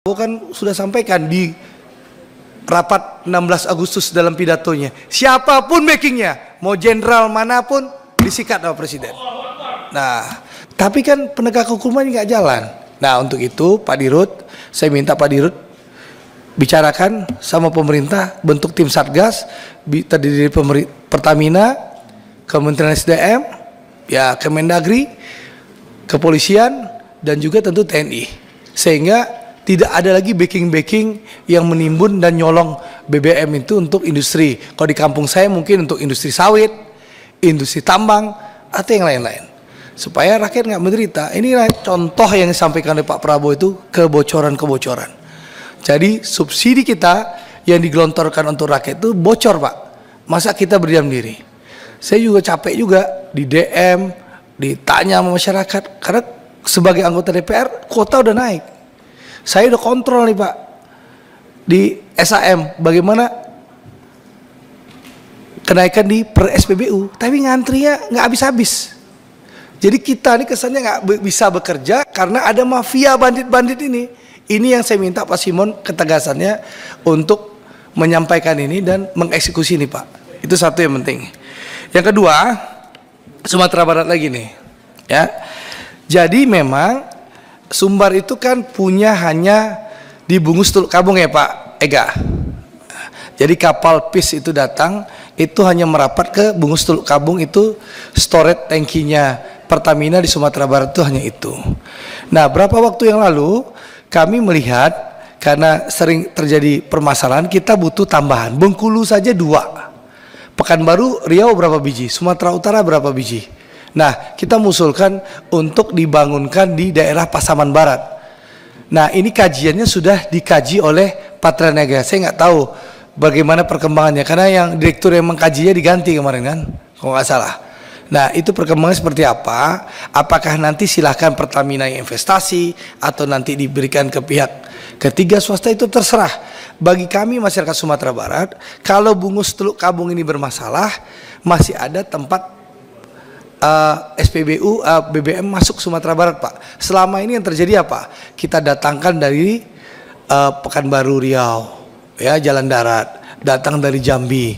Kan sudah sampaikan di rapat 16 Agustus dalam pidatonya, siapapun backingnya, mau jenderal manapun disikat sama presiden. Nah, tapi kan penegak hukuman nggak jalan. Nah, untuk itu Pak Dirut, saya minta Pak Dirut bicarakan sama pemerintah, bentuk tim satgas terdiri dari Pertamina, Kementerian SDM, ya Kemendagri, kepolisian, dan juga tentu TNI, sehingga tidak ada lagi backing yang menimbun dan nyolong BBM itu untuk industri. Kalau di kampung saya mungkin untuk industri sawit, industri tambang, atau yang lain-lain. Supaya rakyat nggak menderita. Inilah contoh yang disampaikan oleh Pak Prabowo itu kebocoran-kebocoran. Jadi subsidi kita yang digelontorkan untuk rakyat itu bocor, Pak. Masa kita berdiam diri? Saya juga capek juga di DM, ditanya sama masyarakat. Karena sebagai anggota DPR, kuota udah naik. Saya udah kontrol nih Pak di SAM bagaimana kenaikan di per SPBU, tapi ngantrinya nggak habis-habis. Jadi kita nih kesannya nggak bisa bekerja karena ada mafia bandit-bandit ini. Ini yang saya minta Pak Simon ketegasannya untuk menyampaikan ini dan mengeksekusi nih Pak. Itu satu yang penting. Yang kedua, Sumatera Barat lagi nih, ya. Jadi memang Sumbar itu kan punya hanya di Bungus Teluk Kabung ya Pak Ega. Jadi kapal PIS itu datang, itu hanya merapat ke Bungus Teluk Kabung, itu storage tankinya Pertamina di Sumatera Barat itu hanya itu. Nah, berapa waktu yang lalu kami melihat karena sering terjadi permasalahan, kita butuh tambahan. Bengkulu saja 2, Pekanbaru, Riau berapa biji, Sumatera Utara berapa biji. Nah, kita mengusulkan untuk dibangunkan di daerah Pasaman Barat. Nah, ini kajiannya sudah dikaji oleh Patra Niaga. Saya nggak tahu bagaimana perkembangannya, karena yang direktur yang mengkajinya diganti kemarin kan, kalau nggak salah. Nah, itu perkembangannya seperti apa? Apakah nanti silahkan Pertamina yang investasi atau nanti diberikan ke pihak ketiga swasta, itu terserah. Bagi kami masyarakat Sumatera Barat, kalau Bungus Teluk Kabung ini bermasalah, masih ada tempat SPBU BBM masuk Sumatera Barat Pak. Selama ini yang terjadi apa? Kita datangkan dari Pekanbaru Riau, ya jalan darat, datang dari Jambi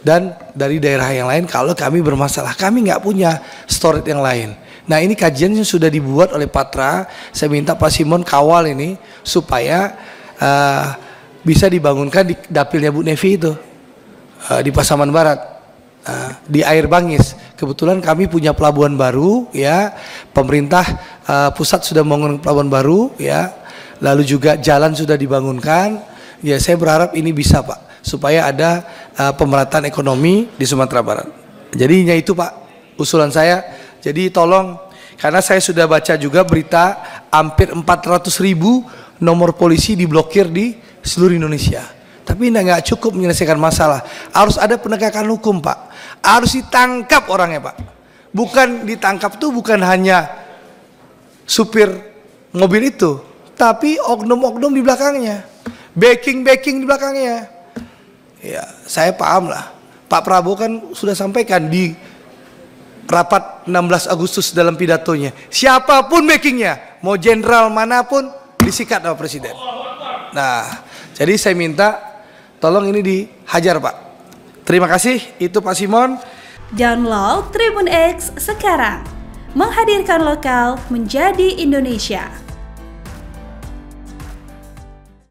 dan dari daerah yang lain. Kalau kami bermasalah, kami nggak punya storage yang lain. Nah, ini kajian yang sudah dibuat oleh Patra. Saya minta Pak Simon kawal ini supaya bisa dibangunkan di dapilnya Bu Nevi itu di Pasaman Barat. Di Air Bangis, kebetulan kami punya pelabuhan baru, ya. Pemerintah pusat sudah membangun pelabuhan baru, ya. Lalu juga jalan sudah dibangunkan. Ya, saya berharap ini bisa Pak, supaya ada pemerataan ekonomi di Sumatera Barat. Jadinya itu Pak, usulan saya. Jadi tolong, karena saya sudah baca juga berita hampir 400.000 nomor polisi diblokir di seluruh Indonesia. Tapi nggak cukup menyelesaikan masalah. Harus ada penegakan hukum Pak. Harus ditangkap orangnya Pak. Bukan ditangkap tuh bukan hanya supir mobil itu, tapi oknum-oknum di belakangnya, backing di belakangnya. Ya, saya paham lah. Pak Prabowo kan sudah sampaikan di rapat 16 Agustus dalam pidatonya, siapapun backingnya, mau jenderal manapun disikat sama presiden. Nah, jadi saya minta tolong ini dihajar Pak. Terima kasih, itu Pak Simon. Download Tribun X sekarang, menghadirkan lokal menjadi Indonesia.